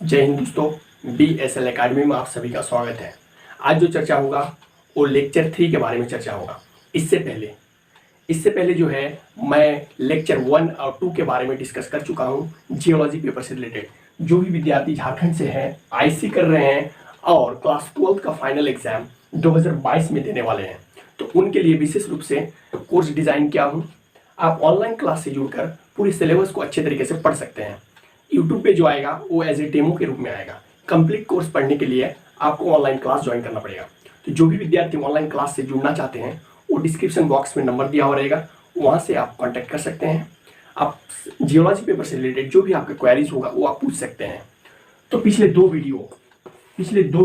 जय हिंद दोस्तों, BSL academy में आप सभी का स्वागत है। आज जो चर्चा होगा वो लेक्चर 3 के बारे में चर्चा होगा। इससे पहले जो है मैं लेक्चर 1 और 2 के बारे में डिस्कस कर चुका हूँ। जियोलॉजी पेपर से रिलेटेड जो भी विद्यार्थी झारखंड से हैं, IC कर रहे हैं और क्लास 12 का फाइनल एग्जाम 2022 में देने वाले हैं, तो उनके लिए विशेष रूप से कोर्स डिज़ाइन किया हूँ। आप ऑनलाइन क्लास से जुड़कर पूरी सिलेबस को अच्छे तरीके से पढ़ सकते हैं। यूट्यूब पे जो आएगा वो एज ए डेमो के रूप में आएगा। कंप्लीट कोर्स पढ़ने के लिए आपको ऑनलाइन क्लास ज्वाइन करना पड़ेगा। तो जो भी विद्यार्थी ऑनलाइन क्लास से जुड़ना चाहते हैं वो डिस्क्रिप्शन बॉक्स में नंबर दिया हुआ रहेगा, वहाँ से आप कांटेक्ट कर सकते हैं। आप जियोलॉजी पेपर से रिलेटेड जो भी आपका क्वेरीज होगा वो आप पूछ सकते हैं। तो पिछले दो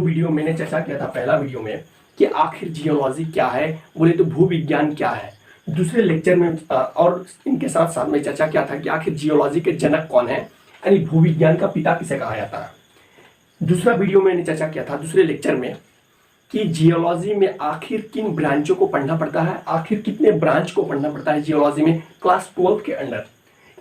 वीडियो मैंने चर्चा किया था। पहला वीडियो में कि आखिर जियोलॉजी क्या है, बोले तो भूविज्ञान क्या है। दूसरे लेक्चर में और इनके साथ साथ में चर्चा किया था कि आखिर जियोलॉजी के जनक कौन है, यानी भूविज्ञान का पिता किसे कहा जाता है। दूसरा वीडियो मैंने चर्चा किया था दूसरे लेक्चर में कि जियोलॉजी में आखिर किन ब्रांचों को पढ़ना पड़ता है, आखिर कितने ब्रांच को पढ़ना पड़ता है जियोलॉजी में क्लास 12 के अंडर।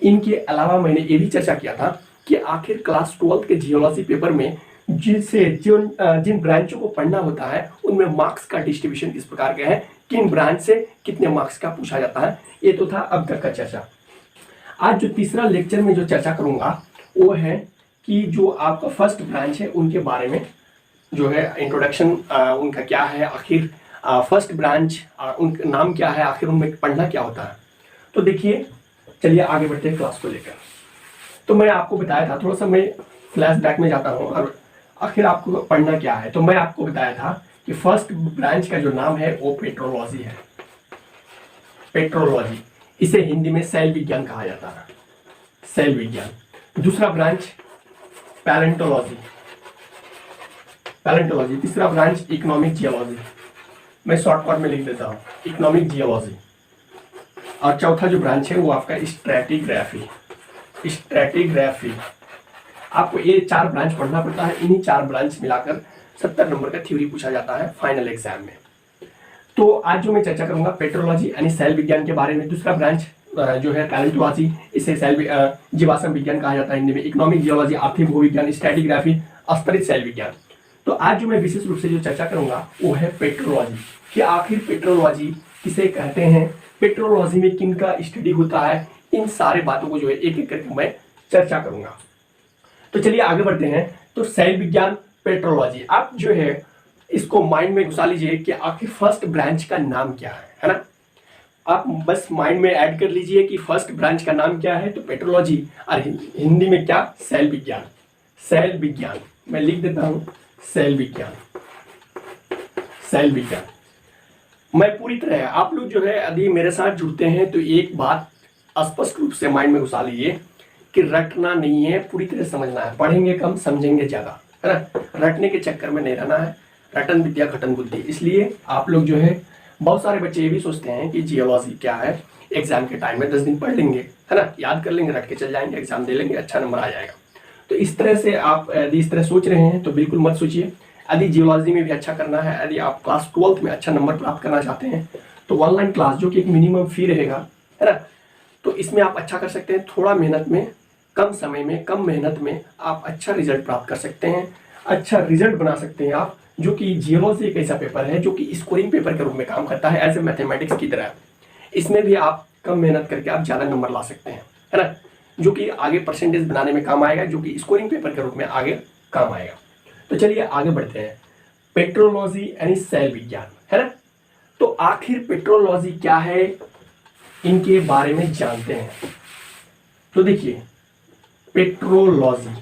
इनके अलावा मैंने ये भी चर्चा किया था कि आखिर क्लास 12 के जियोलॉजी पेपर में जिन ब्रांचों को पढ़ना होता है उनमें मार्क्स का डिस्ट्रीब्यूशन किस प्रकार का है, किन ब्रांच से कितने मार्क्स का पूछा जाता है। ये तो था अब तक का चर्चा। आज जो तीसरा लेक्चर में जो चर्चा करूंगा वो है कि जो आपका फर्स्ट ब्रांच है उनके बारे में जो है इंट्रोडक्शन, उनका क्या है, आखिर फर्स्ट ब्रांच उनका नाम क्या है, आखिर उनमें पढ़ना क्या होता है। तो देखिए, चलिए आगे बढ़ते हैं क्लास को लेकर। तो मैं आपको बताया था, थोड़ा सा मैं फ्लैशबैक में जाता हूँ और आखिर आपको पढ़ना क्या है। तो मैं आपको बताया था कि फर्स्ट ब्रांच का जो नाम है वो पेट्रोलॉजी है। पेट्रोलॉजी, इसे हिंदी में शैल विज्ञान कहा जाता है, शैल विज्ञान। दूसरा ब्रांच पैलेंटोलॉजी। तीसरा ब्रांच इकोनॉमिक जियोलॉजी, मैं शॉर्टकट में लिख देता हूँ इकोनॉमिक जियोलॉजी। और चौथा जो ब्रांच है वो आपका स्ट्रैटिग्राफी। आपको ये 4 ब्रांच पढ़ना पड़ता है। इन्हीं 4 ब्रांच मिलाकर 70 नंबर का थ्योरी पूछा जाता है फाइनल एग्जाम में। तो आज जो मैं चर्चा करूंगा पेट्रोलॉजी यानी शैल विज्ञान के बारे में। दूसरा ब्रांच जो है पैलेंटोलॉजी, इसे जीवाश्म विज्ञान कहा जाता है हिंदी में। इकोनॉमिक जियोलॉजी, आर्थिक भूविज्ञान, स्ट्रैटिग्राफी, स्तरित शैल विज्ञान। तो आज जो मैं विशेष रूप से जो चर्चा करूंगा वो है पेट्रोलॉजी, कि आखिर पेट्रोलॉजी किसे कहते हैं, पेट्रोलॉजी में किन का स्टडी होता है। इन सारे बातों को जो है एक एक करके मैं चर्चा करूंगा। तो चलिए आगे बढ़ते हैं। तो शैल विज्ञान, पेट्रोलॉजी, आप जो है इसको माइंड में घुसा लीजिए कि आखिर फर्स्ट ब्रांच का नाम क्या है ना। आप बस माइंड में ऐड कर लीजिए कि फर्स्ट ब्रांच का नाम क्या है। तो पेट्रोलॉजी और हिंदी में क्या, शैल विज्ञान। शैल विज्ञान मैं लिख देता हूं, शैल विज्ञान। मैं पूरी तरह, आप लोग जो है यदि मेरे साथ जुड़ते हैं तो एक बात स्पष्ट रूप से माइंड में घुसा लीजिए कि रटना नहीं है, पूरी तरह समझना है। पढ़ेंगे कम, समझेंगे ज्यादा, है ना। रटने के चक्कर में नहीं रहना है। रटन विद्या घटन बुद्धि। इसलिए आप लोग जो है, बहुत सारे बच्चे ये भी सोचते हैं कि जियोलॉजी क्या है, एग्जाम के टाइम में 10 दिन पढ़ लेंगे, है ना, याद कर लेंगे, रट के चल जाएंगे, एग्जाम दे लेंगे, अच्छा नंबर आ जाएगा। तो इस तरह से आप यदि इस तरह सोच रहे हैं तो बिल्कुल मत सोचिए। यदि जियोलॉजी में भी अच्छा करना है, यदि आप क्लास 12 में अच्छा नंबर प्राप्त करना चाहते हैं तो ऑनलाइन क्लास जो कि एक मिनिमम फी रहेगा, है ना, तो इसमें आप अच्छा कर सकते हैं। थोड़ा मेहनत में, कम समय में, कम मेहनत में आप अच्छा रिजल्ट प्राप्त कर सकते हैं, अच्छा रिजल्ट बना सकते हैं आप। जो कि जियोलॉजी एक ऐसा पेपर है जो कि स्कोरिंग पेपर के रूप में काम करता है, एज ए मैथमेटिक्स की तरह। इसमें भी आप कम मेहनत करके आप ज़्यादा नंबर ला सकते हैं, है ना, जो कि आगे परसेंटेज बनाने में काम आएगा, जो कि स्कोरिंग पेपर के रूप में आगे काम आएगा। तो चलिए आगे बढ़ते हैं। पेट्रोलॉजी यानी शैल विज्ञान, है ना। तो आखिर पेट्रोलॉजी क्या है, इनके बारे में जानते हैं। तो देखिए, पेट्रोलॉजी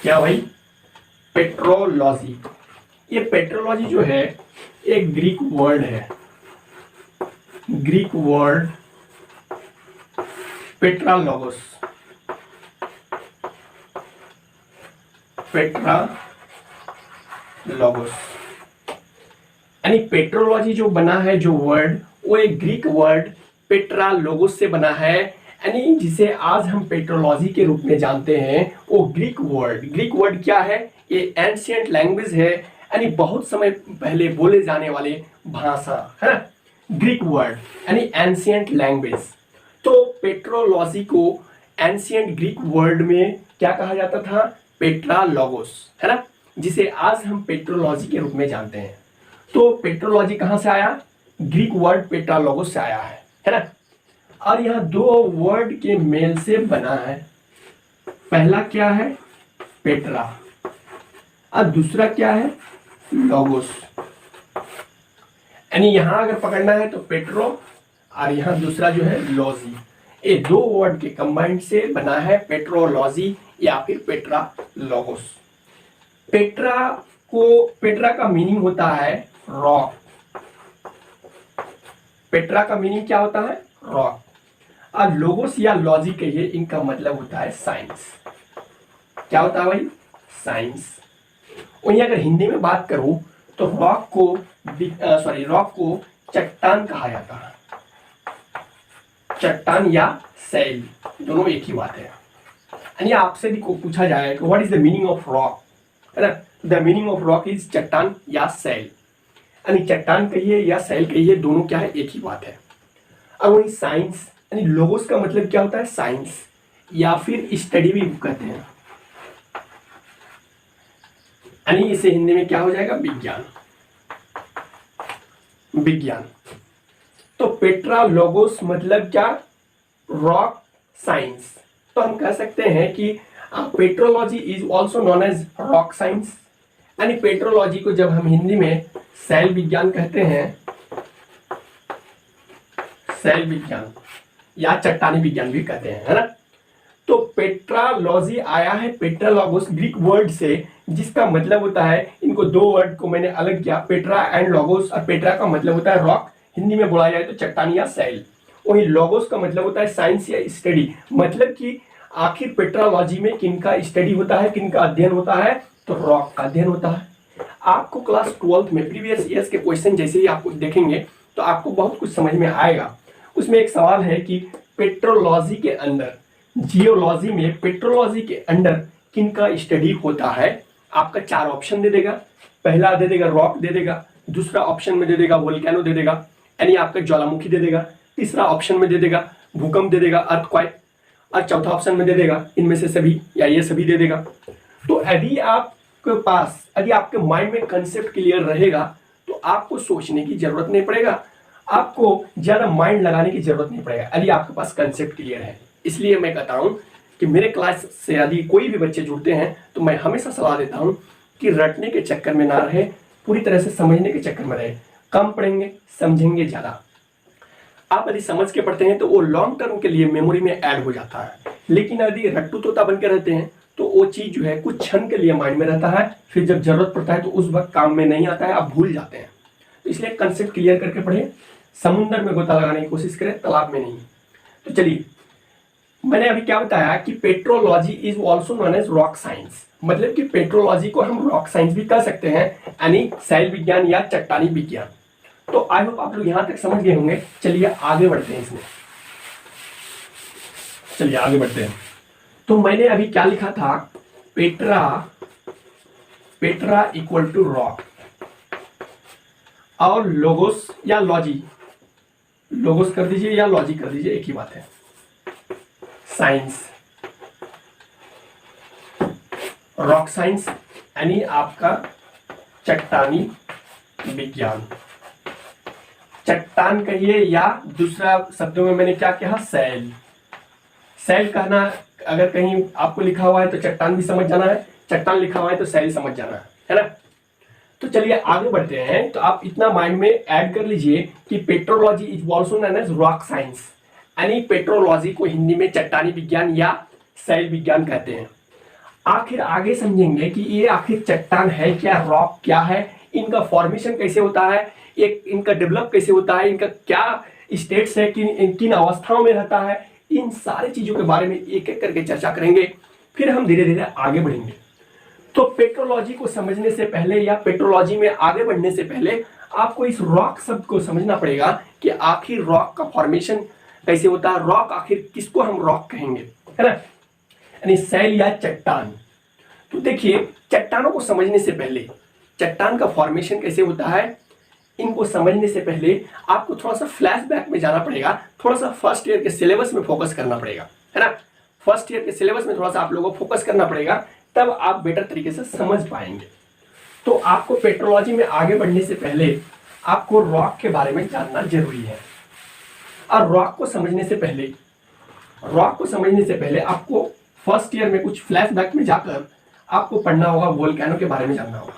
क्या भाई, पेट्रोलॉजी। ये पेट्रोलॉजी जो है एक ग्रीक वर्ड है। ग्रीक वर्ड पेट्रालोगोस। यानी पेट्रोलॉजी जो बना है, जो वर्ड, वो एक ग्रीक वर्ड पेट्रालोगोस से बना है। यानी जिसे आज हम पेट्रोलॉजी के रूप में जानते हैं वो ग्रीक वर्ड क्या है, ये एंशिएंट लैंग्वेज है, यानी बहुत समय पहले बोले जाने वाले भाषा, है ना। ग्रीक वर्ड यानी एंशिएंट लैंग्वेज, पेट्रोलॉजी को एंशियंट ग्रीक वर्ड में क्या कहा जाता था? पेट्रालोगोस, है ना, जिसे आज हम पेट्रोलॉजी के रूप में जानते हैं। तो पेट्रोलॉजी कहां से आया? ग्रीक वर्ड पेट्रालोगोस से आया है ना। और यह दो वर्ड के मेल से बना है। पहला क्या है? पेट्रा, और दूसरा क्या है? लोगोस। यानी यहां अगर पकड़ना है तो पेट्रो, और यहां दूसरा जो है लॉजी। ये दो वर्ड के कंबाइंड से बना है पेट्रोलॉजी या फिर पेट्रालोगोस। पेट्रा का मीनिंग होता है रॉक। पेट्रा का मीनिंग क्या होता है? रॉक। और लोगोस या लॉजी कहिए, इनका मतलब होता है साइंस। क्या होता है भाई? साइंस। वहीं अगर हिंदी में बात करूं तो रॉक को चट्टान कहा जाता है। चट्टान या सैल दोनों एक ही बात है। यानी आपसे भी पूछा जाए कि what is the meaning of rock, है ना, the meaning of rock is चट्टान या सैल। यानी चट्टान कहिए या सैल कहिए, दोनों क्या है? एक ही बात है। और वही साइंस, यानी लोगोस का मतलब क्या होता है? साइंस या फिर स्टडी भी कहते हैं। यानी इसे हिंदी में क्या हो जाएगा? विज्ञान। विज्ञान। तो पेट्रालोगोस मतलब क्या? Rock science. तो हम कह सकते हैं कि petrology is also known as rock science. यानी पेट्रोलॉजी को जब हम हिंदी में सैल विज्ञान कहते हैं, सैल विज्ञान या चट्टानी विज्ञान भी कहते हैं, है ना। तो पेट्रालॉजी आया है पेट्रालोगोस ग्रीक वर्ड से, जिसका मतलब होता है, इनको दो वर्ड को मैंने अलग किया, पेट्रा एंड लोगोस। और पेट्रा का मतलब होता है रॉक, हिंदी में बोला जाए तो चट्टान या सैल। वही लोगोस का मतलब होता है साइंस या स्टडी। मतलब कि आखिर पेट्रालॉजी में किनका स्टडी होता है, किनका अध्ययन होता है? तो रॉक का अध्ययन होता है। आपको क्लास 12 में प्रीवियस ईयर्स के क्वेश्चन जैसे ही आपको देखेंगे तो आपको बहुत कुछ समझ में आएगा। उसमें एक सवाल है कि पेट्रोलॉजी के अंदर, जियोलॉजी में पेट्रोलॉजी के अंडर किनका स्टडी होता है? आपका चार ऑप्शन दे देगा। पहला दे देगा रॉक दे देगा, दूसरा ऑप्शन में दे देगा वोल्केनो दे देगा, यानी आपका ज्वालामुखी दे देगा, तीसरा ऑप्शन में दे देगा भूकंप दे देगा, अर्थक्वेक, और चौथा ऑप्शन में दे देगा इनमें से सभी या ये सभी दे देगा। तो यदि आपके माइंड में कंसेप्ट क्लियर रहेगा तो आपको सोचने की जरूरत नहीं पड़ेगा, आपको ज्यादा माइंड लगाने की जरूरत नहीं पड़ेगा, यदि आपके पास कंसेप्ट क्लियर है। इसलिए मैं कहता हूं कि मेरे क्लास से यदि कोई भी बच्चे जुड़ते हैं तो मैं हमेशा सलाह देता हूं कि रटने के चक्कर में ना रहे, पूरी तरह से समझने के चक्कर में रहे। कम पढ़ेंगे, समझेंगे ज्यादा। आप यदि समझ के पढ़ते हैं तो वो लॉन्ग टर्म के लिए मेमोरी में ऐड हो जाता है, लेकिन यदि रट्टू तोता बन के रहते हैं तो वो चीज जो है कुछ क्षण के लिए माइंड में रहता है, फिर जब जरूरत पड़ता है तो उस वक्त काम में नहीं आता है, आप भूल जाते हैं। तो इसलिए कंसेप्ट क्लियर करके पढ़े, समुद्र में गोता लगाने की कोशिश करें, तालाब में नहीं। तो चलिए, मैंने अभी क्या बताया कि petrology is also known as rock science. मतलब कि पेट्रोलॉजी को हम रॉक साइंस भी कह सकते हैं, यानी सैल विज्ञान या चट्टानी विज्ञान। तो आई होप आप लोग यहां तक समझ गए होंगे। चलिए आगे बढ़ते हैं इसमें, चलिए आगे बढ़ते हैं। तो मैंने अभी क्या लिखा था? पेट्रा इक्वल टू रॉक, और लोगोस या लॉजी, लोगोस कर दीजिए या लॉजी कर दीजिए, एक ही बात है, साइंस। रॉक साइंस यानी आपका चट्टानी विज्ञान। चट्टान कहिए या दूसरा शब्दों में मैंने क्या कहा? सैल। सैल कहना, अगर कहीं आपको लिखा हुआ है तो चट्टान भी समझ जाना है, चट्टान लिखा हुआ है तो सैल समझ जाना है ना। तो चलिए आगे बढ़ते हैं। तो आप इतना माइंड में ऐड कर लीजिए कि petrology is also known as rock science, यानी पेट्रोलॉजी को हिंदी में चट्टानी विज्ञान या सैल विज्ञान कहते हैं। आखिर आगे समझेंगे कि ये आखिर चट्टान है क्या, रॉक क्या है, इनका फॉर्मेशन कैसे होता है, एक इनका डेवलप कैसे होता है, इनका क्या स्टेट्स है, किन अवस्थाओं में रहता है, इन सारी चीजों के बारे में एक एक करके चर्चा करेंगे। फिर हम धीरे धीरे आगे बढ़ेंगे। तो पेट्रोलॉजी को समझने से पहले या पेट्रोलॉजी में आगे बढ़ने से पहले आपको इस रॉक शब्द को समझना पड़ेगा कि आखिर रॉक का फॉर्मेशन कैसे होता है, रॉक आखिर किसको हम रॉक कहेंगे, है ना, यानी सैल या चट्टान। तो देखिए, चट्टानों को समझने से पहले चट्टान का फॉर्मेशन कैसे होता है इनको समझने से पहले आपको थोड़ा सा फ्लैशबैक में जाना पड़ेगा, थोड़ा सा फर्स्ट ईयर के सिलेबस में फोकस करना पड़ेगा, है ना। फर्स्ट ईयर के सिलेबस में थोड़ा सा आप लोगों को फोकस करना पड़ेगा, तब आप बेटर तरीके से समझ पाएंगे। तो आपको पेट्रोलॉजी में आगे बढ़ने से पहले आपको रॉक के बारे में जानना जरूरी है। और रॉक को समझने से पहले आपको फर्स्ट ईयर में कुछ फ्लैशबैक में जाकर आपको पढ़ना होगा, वोल्केनो के बारे में जानना होगा,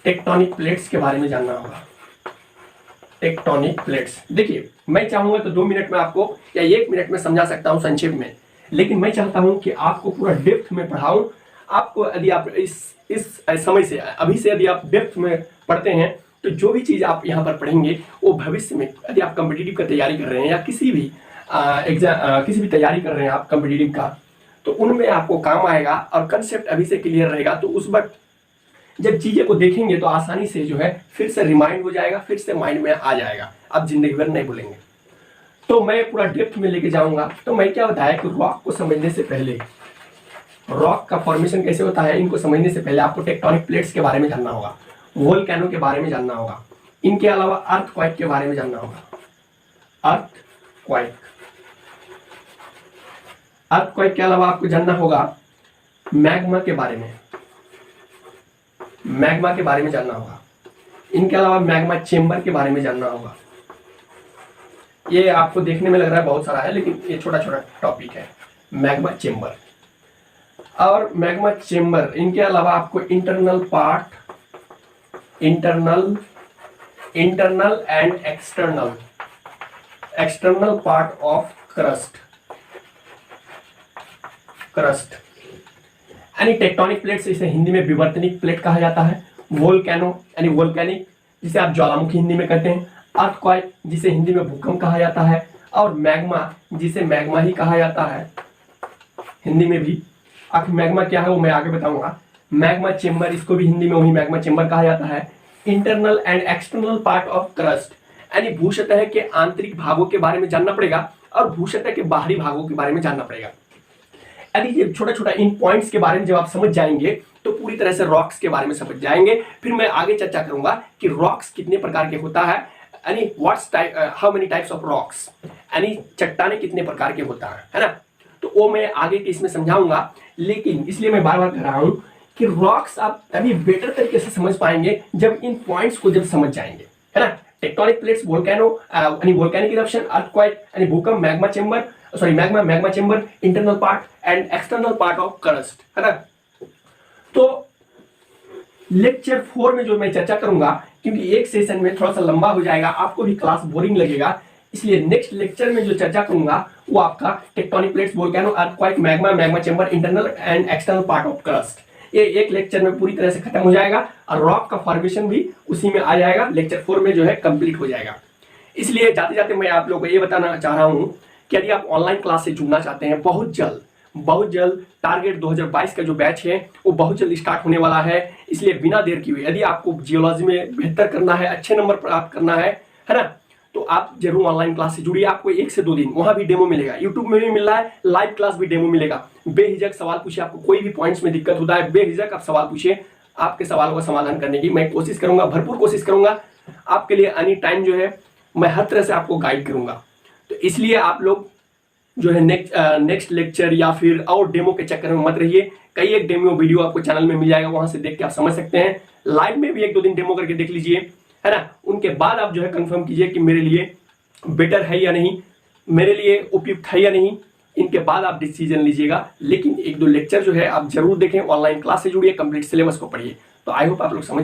टेक्टोनिक प्लेट्स के बारे में जानना होगा। टेक्टोनिक प्लेट्स, देखिए मैं चाहूंगा तो 2 मिनट में आपको या 1 मिनट में समझा सकता हूं संक्षेप में, लेकिन मैं चाहता हूं कि आपको पूरा डेप्थ में पढ़ाऊं। आपको यदि आप इस समय से अभी से यदि आप डेप्थ में पढ़ते हैं तो जो भी चीज़ आप यहाँ पर पढ़ेंगे वो भविष्य में यदि आप कॉम्पिटिटिव का तैयारी कर रहे हैं या किसी भी किसी भी तैयारी कर रहे हैं आप कॉम्पिटिटिव का, तो उनमें आपको काम आएगा और कंसेप्ट अभी से क्लियर रहेगा। तो उस वक्त जब चीज़ें को देखेंगे तो आसानी से जो है फिर से रिमाइंड हो जाएगा, फिर से माइंड में आ जाएगा, आप जिंदगी भर नहीं भूलेंगे। तो मैं पूरा डेप्थ में लेके जाऊंगा। तो मैं क्या बताया कि रॉक को समझने से पहले, रॉक का फॉर्मेशन कैसे होता है, इनको समझने से पहले आपको टेक्टोनिक प्लेट्स के बारे में जानना होगा, वोल्केनो के बारे में जानना होगा, इनके अलावा अर्थक्वेक के बारे में जानना होगा। अर्थक्वेक के अलावा आपको जानना होगा मैग्मा के बारे में, जानना होगा। इनके अलावा मैग्मा चेंबर के बारे में जानना होगा। ये आपको देखने में लग रहा है बहुत सारा है, लेकिन ये छोटा छोटा टॉपिक है, मैग्मा चेंबर और मैग्मा चेंबर। इनके अलावा आपको internal and external part of crust यानी टेक्टोनिक प्लेट्स, इसे हिंदी में विवर्तनिक प्लेट कहा जाता है। वोल्केनो यानी वोल्केनिक, जिसे आप ज्वालामुखी हिंदी में कहते हैं। अर्थक्वेक, जिसे हिंदी में भूकंप कहा जाता है। और मैग्मा, जिसे मैग्मा ही कहा जाता है हिंदी में भी। आखिर मैग्मा क्या है वो मैं आगे बताऊंगा। मैग्मा चेंबर, इसको भी हिंदी में वही मैग्मा चेंबर कहा जाता है। Internal and external part of crust यानी भूसतह के आंतरिक भागों के बारे में जानना पड़ेगा और भूसतह के बाहरी भागों के बारे में जानना पड़ेगा। यदि ये छोटा छोटा इन पॉइंट्स के बारे में जब आप समझ जाएंगे तो पूरी तरह से रॉक्स के बारे में समझ जाएंगे। फिर मैं आगे चर्चा करूंगा कि रॉक्स कितने प्रकार के होता है, यानी how many types of rocks, यानी चट्टाने कितने प्रकार के होता है ना। तो वो मैं आगे के इसमें समझाऊंगा, लेकिन इसलिए मैं बार बार कह रहा हूं कि रॉक्स आप तभी बेटर तरीके से समझ पाएंगे जब इन पॉइंट्स को जब समझ जाएंगे, है ना। टेक्टोनिक प्लेट्स, वोल्केनो यानी वोल्केनिक इरप्शन, अर्थक्वेक यानी भूकंप, magma chamber, internal part and external part of crust, है ना। तो लेक्चर 4 में जो मैं चर्चा करूंगा, क्योंकि एक सेशन में थोड़ा सा लंबा हो जाएगा, आपको भी क्लास बोरिंग लगेगा, इसलिए नेक्स्ट लेक्चर में जो चर्चा करूंगा वो आपका tectonic plates, volcano, earthquake, magma chamber, internal and external part of crust, ये एक लेक्चर में पूरी तरह से खत्म हो जाएगा और रॉक का फॉर्मेशन भी उसी में आ जाएगा। लेक्चर 4 में जो है कंप्लीट हो जाएगा। इसलिए जाते जाते मैं आप लोगों को ये बताना चाह रहा हूं कि यदि आप ऑनलाइन क्लास से जुड़ना चाहते हैं, बहुत जल्द टारगेट 2022 का जो बैच है वो बहुत जल्द स्टार्ट होने वाला है। इसलिए बिना देर किए यदि आपको जियोलॉजी में बेहतर करना है, अच्छे नंबर प्राप्त करना है ना, तो आप जरूर ऑनलाइन क्लास से जुड़िए। आपको 1 से 2 दिन वहां भी डेमो मिलेगा, यूट्यूब में भी मिल रहा है, लाइव क्लास भी डेमो मिलेगा। बेहिजक सवाल पूछिए, आपको कोई भी पॉइंट्स में दिक्कत होता है बेहिजक आप सवाल पूछिए, आपके सवालों का समाधान करने की मैं कोशिश करूंगा, भरपूर कोशिश करूंगा। आपके लिए एनी टाइम जो है मैं हर तरह से आपको गाइड करूंगा। तो इसलिए आप लोग जो है नेक्स्ट लेक्चर या फिर और डेमो के चक्कर में मत रहिए। कई एक डेमो वीडियो आपको चैनल में मिल जाएगा, वहां से देख के आप समझ सकते हैं। लाइव में भी 1-2 दिन डेमो करके देख लीजिए, है ना। उनके बाद आप जो है कंफर्म कीजिए कि मेरे लिए बेटर है या नहीं, मेरे लिए उपयुक्त है या नहीं। इनके बाद आप डिसीजन लीजिएगा। लेकिन 1-2 लेक्चर जो है आप जरूर देखें, ऑनलाइन क्लास से जुड़िए, कंप्लीट सिलेबस को पढ़िए। तो आई होप आप लोग समझ